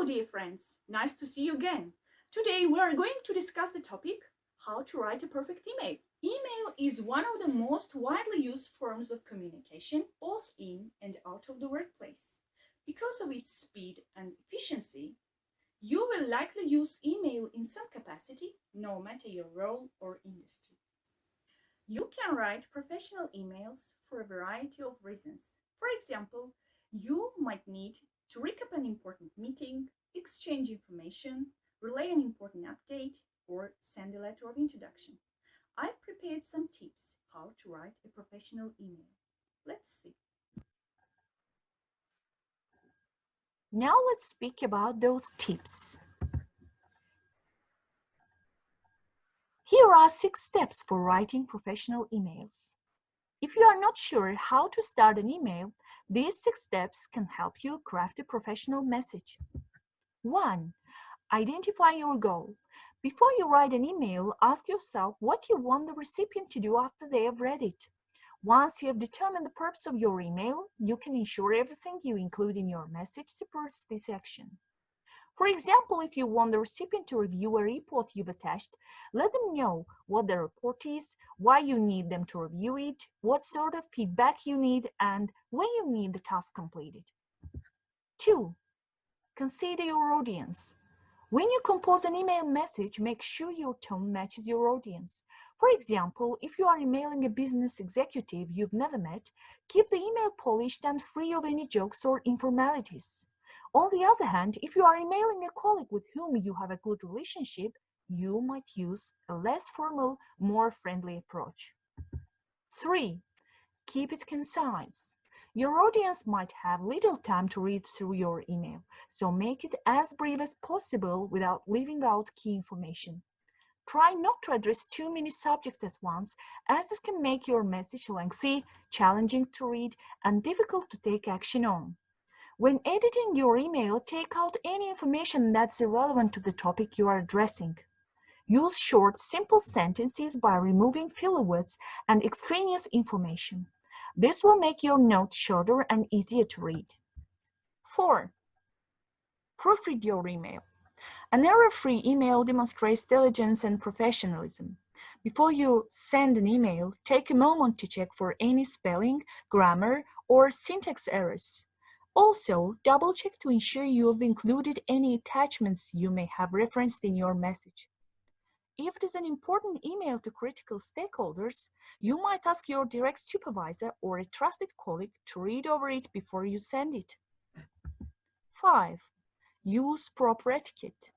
Hello, dear friends. Nice to see you again. Today we are going to discuss the topic, how to write a perfect email. Email is one of the most widely used forms of communication, both in and out of the workplace. Because of its speed and efficiency, you will likely use email in some capacity, no matter your role or industry. You can write professional emails for a variety of reasons. For example, you might need to recap an important meeting, exchange information, relay an important update, or send a letter of introduction. I've prepared some tips how to write a professional email. Let's see. Now let's speak about those tips. Here are 6 steps for writing professional emails. If you are not sure how to start an email, these 6 steps can help you craft a professional message. 1. Identify your goal. Before you write an email, ask yourself what you want the recipient to do after they have read it. Once you have determined the purpose of your email, you can ensure everything you include in your message supports this action. For example, if you want the recipient to review a report you've attached, let them know what the report is, why you need them to review it, what sort of feedback you need, and when you need the task completed. 2. Consider your audience. When you compose an email message, make sure your tone matches your audience. For example, if you are emailing a business executive you've never met, keep the email polished and free of any jokes or informalities. On the other hand, if you are emailing a colleague with whom you have a good relationship, you might use a less formal, more friendly approach. 3. Keep it concise. Your audience might have little time to read through your email, so make it as brief as possible without leaving out key information. Try not to address too many subjects at once, as this can make your message lengthy, challenging to read, and difficult to take action on. When editing your email, take out any information that's irrelevant to the topic you are addressing. Use short, simple sentences by removing filler words and extraneous information. This will make your notes shorter and easier to read. 4. Proofread your email. An error-free email demonstrates diligence and professionalism. Before you send an email, take a moment to check for any spelling, grammar, or syntax errors. Also, double-check to ensure you have included any attachments you may have referenced in your message. If it is an important email to critical stakeholders, you might ask your direct supervisor or a trusted colleague to read over it before you send it. 5. Use proper etiquette.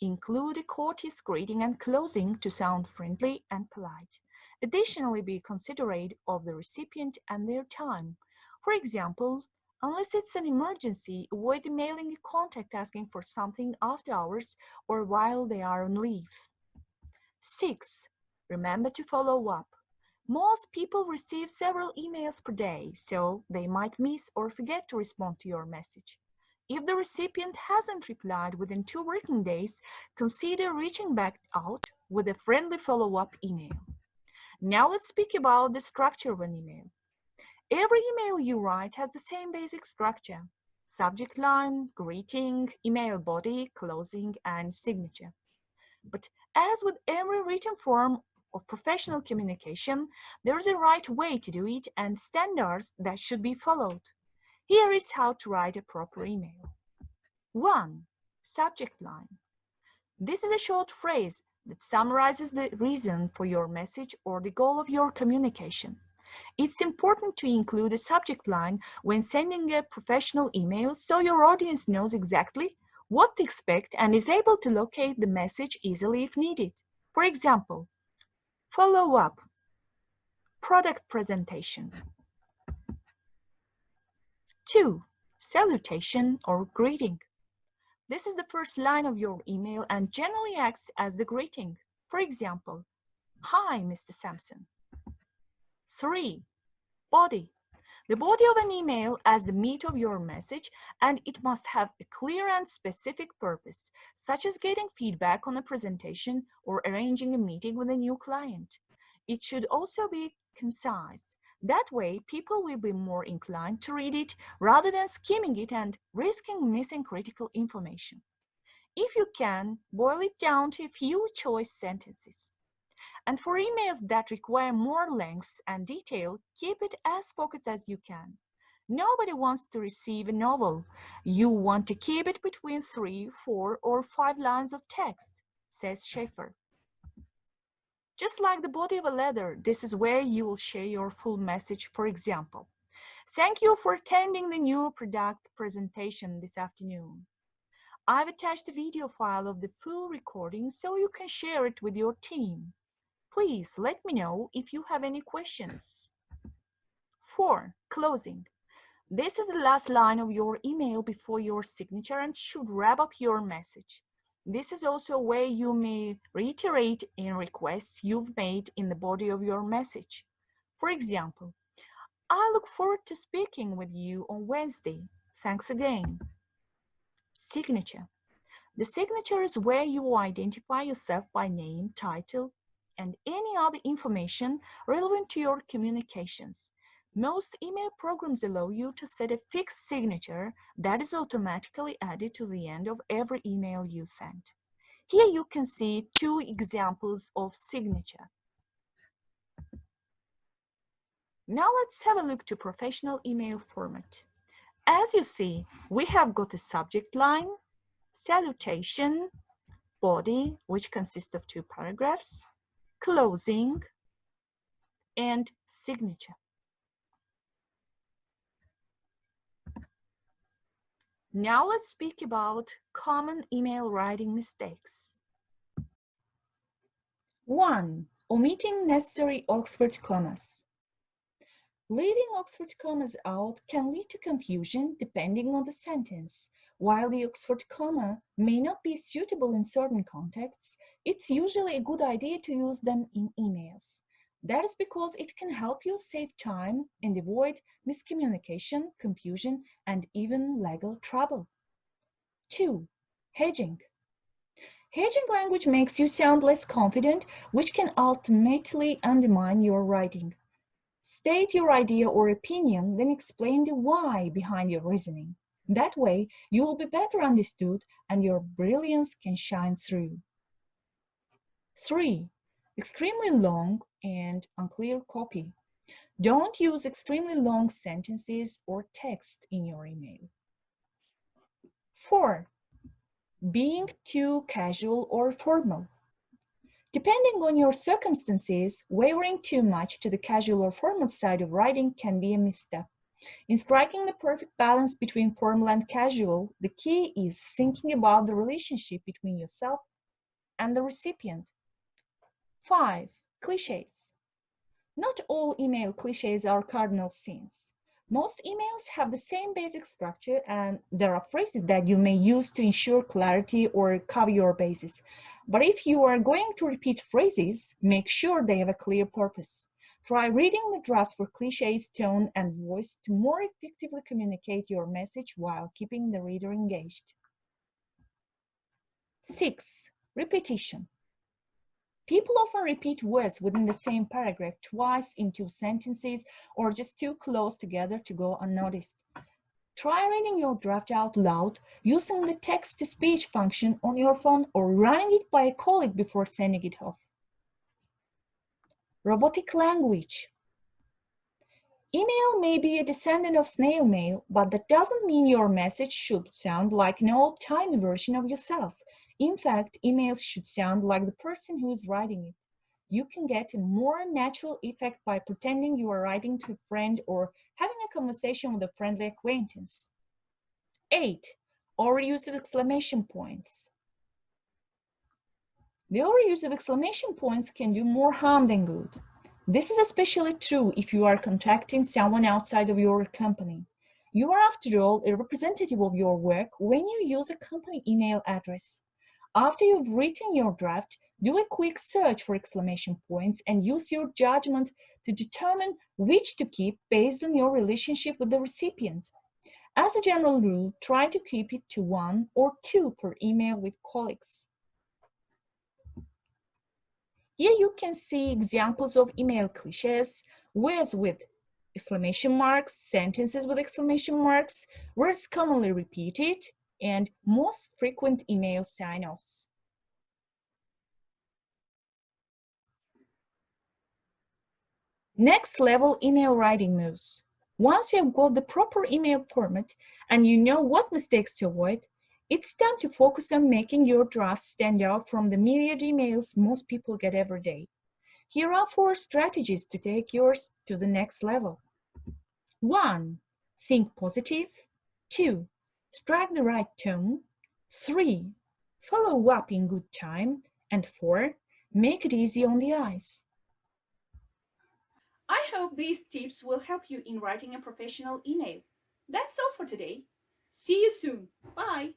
Include a courteous greeting and closing to sound friendly and polite. Additionally, be considerate of the recipient and their time. For example, unless it's an emergency, avoid emailing a contact asking for something after hours or while they are on leave. 6. Remember to follow up. Most people receive several emails per day, so they might miss or forget to respond to your message. If the recipient hasn't replied within 2 working days, consider reaching back out with a friendly follow-up email. Now let's speak about the structure of an email. Every email you write has the same basic structure: subject line, greeting, email body, closing, and signature. But as with every written form of professional communication, there is a right way to do it and standards that should be followed. Here is how to write a proper email. 1. Subject line. This is a short phrase that summarizes the reason for your message or the goal of your communication. It's important to include a subject line when sending a professional email so your audience knows exactly what to expect and is able to locate the message easily if needed. For example, follow up, product presentation. 2. Salutation or greeting. This is the first line of your email and generally acts as the greeting. For example, hi, Mr. Sampson. 3. Body. The body of an email as the meat of your message, and it must have a clear and specific purpose, such as getting feedback on a presentation or arranging a meeting with a new client. It should also be concise. That way, people will be more inclined to read it rather than skimming it and risking missing critical information. If you can, boil it down to a few choice sentences. And for emails that require more length and detail, keep it as focused as you can. Nobody wants to receive a novel. You want to keep it between 3, 4, or 5 lines of text, says Schaefer. Just like the body of a letter, this is where you will share your full message. For example, thank you for attending the new product presentation this afternoon. I've attached a video file of the full recording so you can share it with your team. Please let me know if you have any questions. 4. Closing. This is the last line of your email before your signature and should wrap up your message. This is also a way you may reiterate in requests you've made in the body of your message. For example, I look forward to speaking with you on Wednesday. Thanks again. Signature. The signature is where you identify yourself by name, title, and any other information relevant to your communications. Most email programs allow you to set a fixed signature that is automatically added to the end of every email you send. Here you can see 2 examples of signature. Now let's have a look to professional email format. As you see, we have got a subject line, salutation, body, which consists of 2 paragraphs, closing, and signature. Now let's speak about common email writing mistakes. 1. Omitting necessary Oxford commas. Leaving Oxford commas out can lead to confusion depending on the sentence. While the Oxford comma may not be suitable in certain contexts, it's usually a good idea to use them in emails. That is because it can help you save time and avoid miscommunication, confusion, and even legal trouble. 2. Hedging. Hedging language makes you sound less confident, which can ultimately undermine your writing. State your idea or opinion, then explain the why behind your reasoning. That way, you will be better understood and your brilliance can shine through. 3. Extremely long and unclear copy. Don't use extremely long sentences or text in your email. 4. Being too casual or formal. Depending on your circumstances, wavering too much to the casual or formal side of writing can be a misstep. In striking the perfect balance between formal and casual, the key is thinking about the relationship between yourself and the recipient. 5. Clichés. Not all email clichés are cardinal sins. Most emails have the same basic structure, and there are phrases that you may use to ensure clarity or cover your bases. But if you are going to repeat phrases, make sure they have a clear purpose. Try reading the draft for clichés, tone, and voice to more effectively communicate your message while keeping the reader engaged. 6. Repetition. People often repeat words within the same paragraph twice in 2 sentences or just too close together to go unnoticed. Try reading your draft out loud using the text-to-speech function on your phone or running it by a colleague before sending it off. Robotic language. Email may be a descendant of snail mail, but that doesn't mean your message should sound like an old-timey version of yourself. In fact, emails should sound like the person who is writing it. You can get a more natural effect by pretending you are writing to a friend or having a conversation with a friendly acquaintance. 8. Overuse of exclamation points. The overuse of exclamation points can do more harm than good. This is especially true if you are contacting someone outside of your company. You are, after all, a representative of your work when you use a company email address. After you've written your draft, do a quick search for exclamation points and use your judgment to determine which to keep based on your relationship with the recipient. As a general rule, try to keep it to 1 or 2 per email with colleagues. Here you can see examples of email clichés, words with exclamation marks, sentences with exclamation marks, words commonly repeated, and most frequent email sign-offs. Next level email writing moves. Once you have got the proper email format and you know what mistakes to avoid, it's time to focus on making your drafts stand out from the myriad emails most people get every day. Here are 4 strategies to take yours to the next level. 1. Think positive. 2. Strike the right tone. 3. Follow up in good time. And 4. Make it easy on the eyes. I hope these tips will help you in writing a professional email. That's all for today. See you soon. Bye.